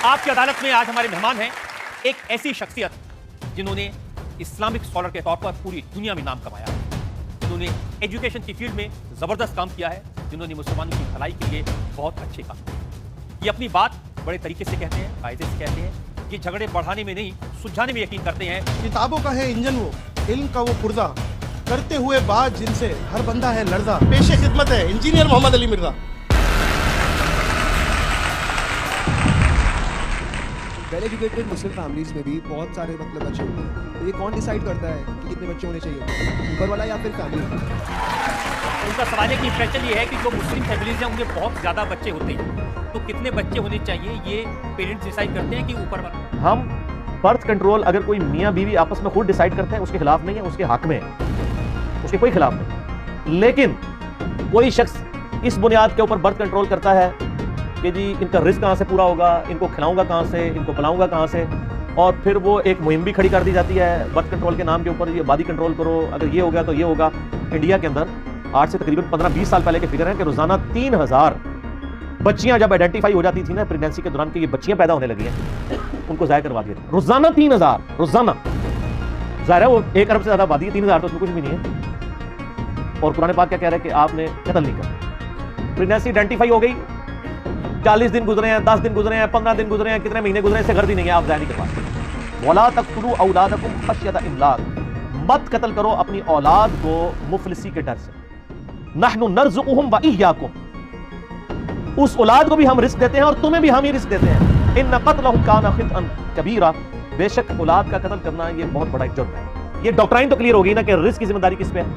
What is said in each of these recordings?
آپ کی عدالت میں آج ہمارے مہمان ہیں ایک ایسی شخصیت جنہوں نے اسلامک اسکالر کے طور پر پوری دنیا میں نام کمایا ہے، جنہوں نے ایجوکیشن کی فیلڈ میں زبردست کام کیا ہے، جنہوں نے مسلمانوں کی بھلائی کے لیے بہت اچھے کام کیے۔ یہ اپنی بات بڑے طریقے سے کہتے ہیں، قاعدے سے کہتے ہیں، یہ جھگڑے بڑھانے میں نہیں سلجھانے میں یقین کرتے ہیں۔ کتابوں کا ہے انجن وہ، علم کا وہ پردہ، کرتے ہوئے بات جن سے ہر بندہ ہے لرزہ۔ پیش خدمت ہے انجینئر محمد علی مرزا۔ ویل ایجوکیٹڈ مسلم فیملیز میں بھی بہت سارے بچے ہوتے ہیں۔ یہ کون ڈیسائیڈ کرتا ہے کہ کتنے بچے ہونے چاہیے، اوپر والا یا پھر فیملی؟ ان کا سوال ہے کہ امپریشن یہ ہے کہ جو مسلم فیملیز ہیں ان میں بہت زیادہ بچے ہوتے ہیں، تو کتنے بچے ہونے چاہیے یہ پیرنٹس ڈیسائیڈ کرتے ہیں کہ اوپر والا؟ ہم برتھ کنٹرول اگر کوئی میاں بیوی آپس میں خود ڈیسائیڈ کرتے ہیں اس کے خلاف نہیں ہے، اس کے حق میں ہے، اس کے کوئی خلاف نہیں۔ لیکن کوئی شخص اس بنیاد کے اوپر برتھ کنٹرول کرتا ہے کہ جی ان کا رزق کہاں سے پورا ہوگا، ان کو کھلاؤں گا کہاں سے، ان کو پلاؤں گا کہاں سے، اور پھر وہ ایک مہم بھی کھڑی کر دی جاتی ہے برتھ کنٹرول کے نام کے اوپر، یہ آبادی کنٹرول کرو، اگر یہ ہو گیا تو یہ ہوگا۔ انڈیا کے اندر آج سے تقریباً 15-20 سال پہلے کے فگر ہیں کہ روزانہ 3000 بچیاں جب آئیڈینٹیفائی ہو جاتی تھی نا پریگنینسی کے دوران کہ یہ بچیاں پیدا ہونے لگی ہیں، ان کو ضائع کروا دیا تھا۔ روزانہ 3000 روزانہ، ظاہر ہے وہ 1 ارب سے زیادہ آبادی ہے، 3000 تو اس میں کچھ بھی نہیں ہے۔ اور قرآن پاک کیا کہہ رہا ہے کہ آپ نے قتل نہیں کرنا۔ پریگنینسی آئیڈینٹیفائی ہو گئی، 40 دن گزرے ہیں، 10 دن گزرے ہیں، 15 دن گزرے ہیں، کتنے مہینے گزرے ہیں، اس سے غرض ہی نہیں ہے، آپ ضائع نہیں کروا سکتے۔ وَلَا تَقْتُلُوا أَوْلَادَكُمْ خَشْيَةَ إِمْلَاقٍ، مت قتل کرو اپنی اولاد کو مفلسی کے ڈر سے۔ نَحْنُ نَرْزُقُهُمْ وَإِيَّاكُمْ، اس اولاد کو بھی ہم رزق دیتے ہیں اور تمہیں بھی ہم ہی رزق دیتے ہیں۔ إِنَّ قَتْلَهُمْ كَانَ خِطْئًا كَبِيرًا، بے شک اولاد کا قتل کرنا یہ بہت بڑا ایک جرم ہے۔ یہ ڈاکٹرائن تو کلیئر ہوگی نا کہ رزق کی ذمہ داری کس پہ ہے؟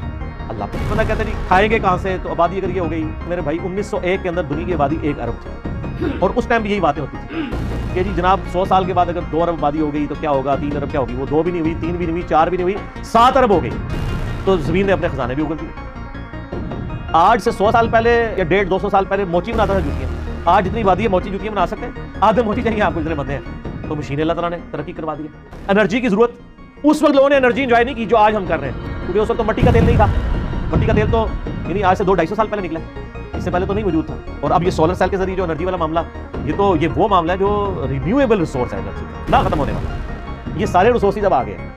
اللہ پہ۔ بندہ کہتے ہیں جی کھائیں گے کہاں سے، تو آبادی اگر یہ ہو گئی، میرے بھائی 1901 کے اندر دنیا کی آبادی 1 ارب تھی، اور اس ٹائم بھی یہی باتیں ہوتی تھی کہ جی جناب 100 سال کے بعد اگر 2 ارب آبادی ہو گئی تو کیا ہوگا، 3 ارب کیا ہوگی، وہ 2 بھی نہیں ہوئی، 3 بھی نہیں ہوئی، 4 بھی نہیں ہوئی، 7 ارب ہو گئی، تو زمین نے اپنے خزانے بھی اگل دیے۔ آج سے 100 سال پہلے یا 150-200 سال پہلے موچی بناتا تھا جوتیاں، آج جتنی آبادی ہے موچی جوتیاں بنا سکتے ہیں؟ آدھے موچی چاہیے آپ کو جتنے بندے ہیں، تو مشین اللہ تعالیٰ نے ترقی کروا دی ہے۔ انرجی کی ضرورت، اس وقت لوگوں نے انرجی انجوائے نہیں کی جو آج ہم کر رہے ہیں، کیونکہ اس وقت تو مٹی کا تیل نہیں تھا۔ مٹی کا تیل تو یعنی آج سے 200-250 سال پہلے نکلا ہے، اس سے پہلے تو نہیں موجود تھا۔ اور اب یہ سولر سیل کے ذریعے جو انرجی والا معاملہ، یہ وہ معاملہ ہے جو رینیویبل ریسورس ہے انرجی کا، نہ ختم ہونے والا۔ یہ سارے ریسورسز اب آ گئے ہیں۔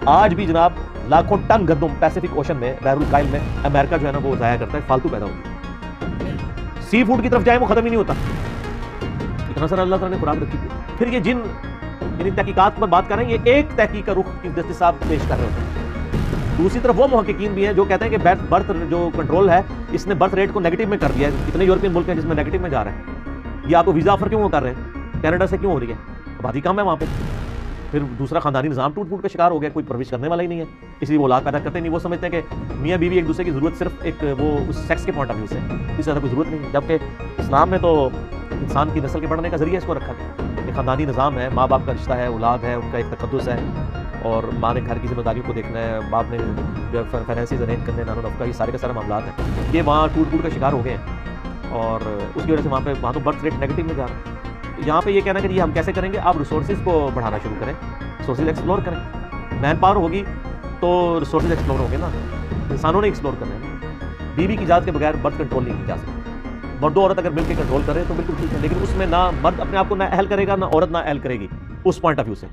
آج بھی جناب لاکھوں ٹن گندم پیسیفک اوشن میں، بحر الکاہل میں امریکہ جو ہے نا وہ ضائع کرتا ہے، فالتو پیدا ہوتی ہے۔ سی فوڈ کی طرف جائیں وہ ختم ہی نہیں ہوتا، اتنا سارا اللہ تعالیٰ نے خوراک رکھی تھی۔ پھر یہ جن یعنی تحقیقات پر بات کر رہے ہیں، یہ ایک تحقیق کا رخ چیف جسٹس صاحب پیش کر رہے ہوتے ہیں۔ دوسری طرف وہ محققین بھی ہیں جو کہتے ہیں کہ برتھ جو کنٹرول ہے اس نے برتھ ریٹ کو نیگیٹو میں کر دیا ہے۔ کتنے یورپین ملک ہیں جس میں نیگیٹو میں جا رہے ہیں۔ یہ آپ کو ویزا آفر کیوں کر رہے ہیں؟ کینیڈا سے کیوں ہو رہی ہے؟ آبادی کم ہے وہاں پہ۔ پھر دوسرا خاندانی نظام ٹوٹ پھوٹ کا شکار ہو گیا، کوئی پرورش کرنے والا ہی نہیں ہے، اس لیے وہ اولاد پیدا کرتے نہیں۔ وہ سمجھتے ہیں کہ میاں بیوی ایک دوسرے کی ضرورت صرف ایک وہ اس سیکس کے پوائنٹ آف ویو سے، اس سے زیادہ کوئی ضرورت نہیں، جبکہ اسلام میں تو انسان کی نسل کے بڑھنے کا ذریعہ اس کو رکھا گیا۔ ایک خاندانی نظام ہے، ماں باپ کا رشتہ ہے، اولاد ہے، ان کا ایک تقدس ہے، اور ماں نے گھر کی ذمہ داریوں کو دیکھنا ہے، باپ نے جو فائنینسز ارینج کرنے، نان و نفقہ، یہ سارے کے سارے معاملات ہیں۔ یہ وہاں ٹوٹ پھوٹ کا شکار ہو گئے ہیں، اور اس کی وجہ سے وہاں تو برتھ ریٹ نیگیٹو میں جا رہا ہے۔ یہاں پہ یہ کہنا کہ یہ ہم کیسے کریں گے، آپ ریسورسز کو بڑھانا شروع کریں، ریسورسز ایکسپلور کریں۔ مین پاور ہوگی تو ریسورسز ایکسپلور ہوں گے نا، انسانوں نے ایکسپلور کرنا ہے۔ بیوی کی اجازت کے بغیر برتھ کنٹرول نہیں کی جا سکتی۔ مرد و عورت اگر مل کے کنٹرول کرے تو بالکل ٹھیک ہے، لیکن اس میں نہ مرد اپنے آپ کو نہ اہل کرے گا، نہ عورت نہ اہل کرے گی اس پوائنٹ آف ویو سے،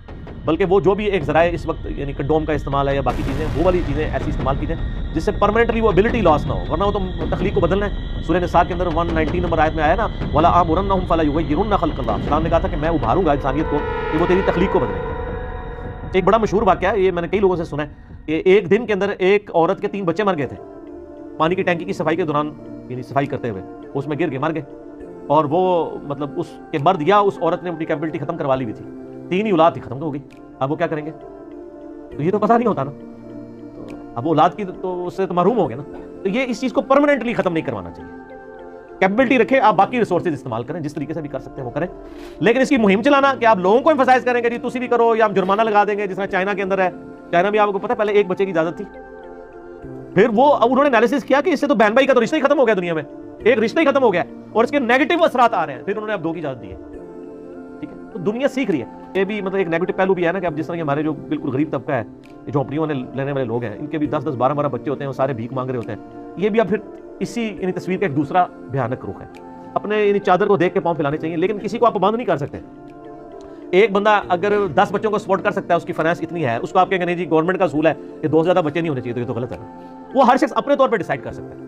بلکہ وہ جو بھی ایک ذرائع اس وقت یعنی کنڈوم کا استعمال ہے یا باقی چیزیں، وہ والی چیزیں ایسی استعمال کی جائیں جس سے پرماننٹلی وہ ابلٹی لاس نہ ہو، ورنہ وہ تو تخلیق کو بدلنا ہے۔ سورہ نساء کے اندر 119 نمبر آیت میں آیا نا، وَلَا آمُرَنَّهُمْ فَلَا يُغَيِّرُنَّ خَلْقَ اللَّهِ، خدا نے کہا تھا کہ میں ابھاروں گا انسانیت کو کہ وہ تیری تخلیق کو بدلے گا۔ ایک بڑا مشہور واقعہ ہے، یہ میں نے کئی لوگوں سے سنا ہے کہ ایک دن کے اندر ایک عورت کے 3 بچے مر گئے تھے، پانی کی ٹینکی کی صفائی کے دوران یعنی صفائی کرتے ہوئے اس میں گر کے مر گئے، اور وہ مطلب اس کے مرد یا اس عورت نے اپنی کیپبلٹی ختم کروا لی ہوئی تھی، 3 ہی اولاد تھی، ختم ہو گئی۔ اب وہ کیا کریں گے؟ تو یہ تو پتہ نہیں ہوتا نا، تو اب وہ اولاد کی تو اس سے تو محروم ہو گئے نا۔ تو یہ اس چیز کو پرماننٹلی ختم نہیں کروانا چاہیے۔ کیپبلٹی رکھے، آپ باقی ریسورسز استعمال کریں، جس طریقے سے بھی کر سکتے ہیں وہ کریں، لیکن اس کی مہم چلانا کہ آپ لوگوں کو ایمفسائز کریں گے جی تسی بھی کرو، یا ہم جرمانہ لگا دیں گے، جس طرح چائنا کے اندر ہے۔ چائنا میں آپ کو پتہ ہے پہلے 1 بچے کی اجازت تھی، پھر وہ انہوں نے انالیسس کیا کہ اس سے تو بہن بھائی کا تو رشتہ ہی ختم ہو گیا، دنیا میں ایک رشتہ ہی ختم ہو گیا اور اس کے نیگیٹو اثرات آ رہے ہیں، پھر انہوں نے اب 2 کی اجازت دی ہے۔ ٹھیک ہے، تو دنیا سیکھ رہی ہے۔ یہ بھی مطلب ایک نیگیٹو پہلو بھی ہے نا کہ اب جس طرح ہمارے جو بالکل غریب طبقہ ہے، جھونپڑیوں میں لینے والے لوگ ہیں، ان کے بھی 10-10 12-12 بچے ہوتے ہیں، وہ سارے بھیک مانگ رہے ہوتے ہیں۔ یہ بھی اب پھر اسی یعنی تصویر کا ایک دوسرا بھیانک رخ ہے۔ اپنے یعنی چادر کو دیکھ کے پاؤں پھیلانے چاہیے، لیکن کسی کو آپ پابند نہیں کر سکتے۔ ایک بندہ اگر 10 بچوں کو سپورٹ کر سکتا ہے, اس کی فائنانس اتنی ہے, اس کو آپ کہیں گے نہیں جی گورنمنٹ کا اصول ہے کہ 2 سے زیادہ بچے نہیں ہونے چاہیے, تو یہ تو غلط ہے نا. وہ ہر شخص اپنے طور پہ ڈیسائیڈ کر سکتا ہے.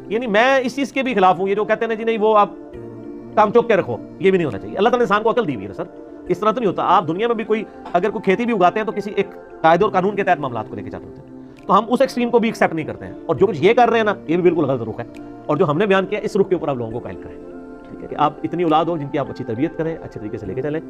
یعنی میں اس چیز کے بھی خلاف ہوں, یہ جو کہتے ہیں جی نہیں وہ آپ کام چوک کے رکھو, یہ بھی نہیں ہونا چاہیے. اللہ تعالیٰ نے انسان کو عقل دی ہوئی ہے سر, اس طرح تو نہیں ہوتا. آپ دنیا میں بھی کوئی اگر کوئی کھیتی بھی اگاتے ہیں تو کسی ایک قاعدے اور قانون کے تحت معاملات کو لے کے چلتے ہوتے ہیں, تو ہم اس ایکسٹریم کو بھی ایکسیپٹ نہیں کرتے ہیں. اور جو کچھ یہ کر رہے ہیں نا, یہ بھی بالکل غلط رخ ہے. اور جو ہم نے بیان کیا اس رخ کے اوپر آپ لوگوں کو قائل کریں, ٹھیک ہے, کہ آپ اتنی اولاد ہو جن کی آپ اچھی تربیت کریں, اچھے طریقے سے لے کے چلیں,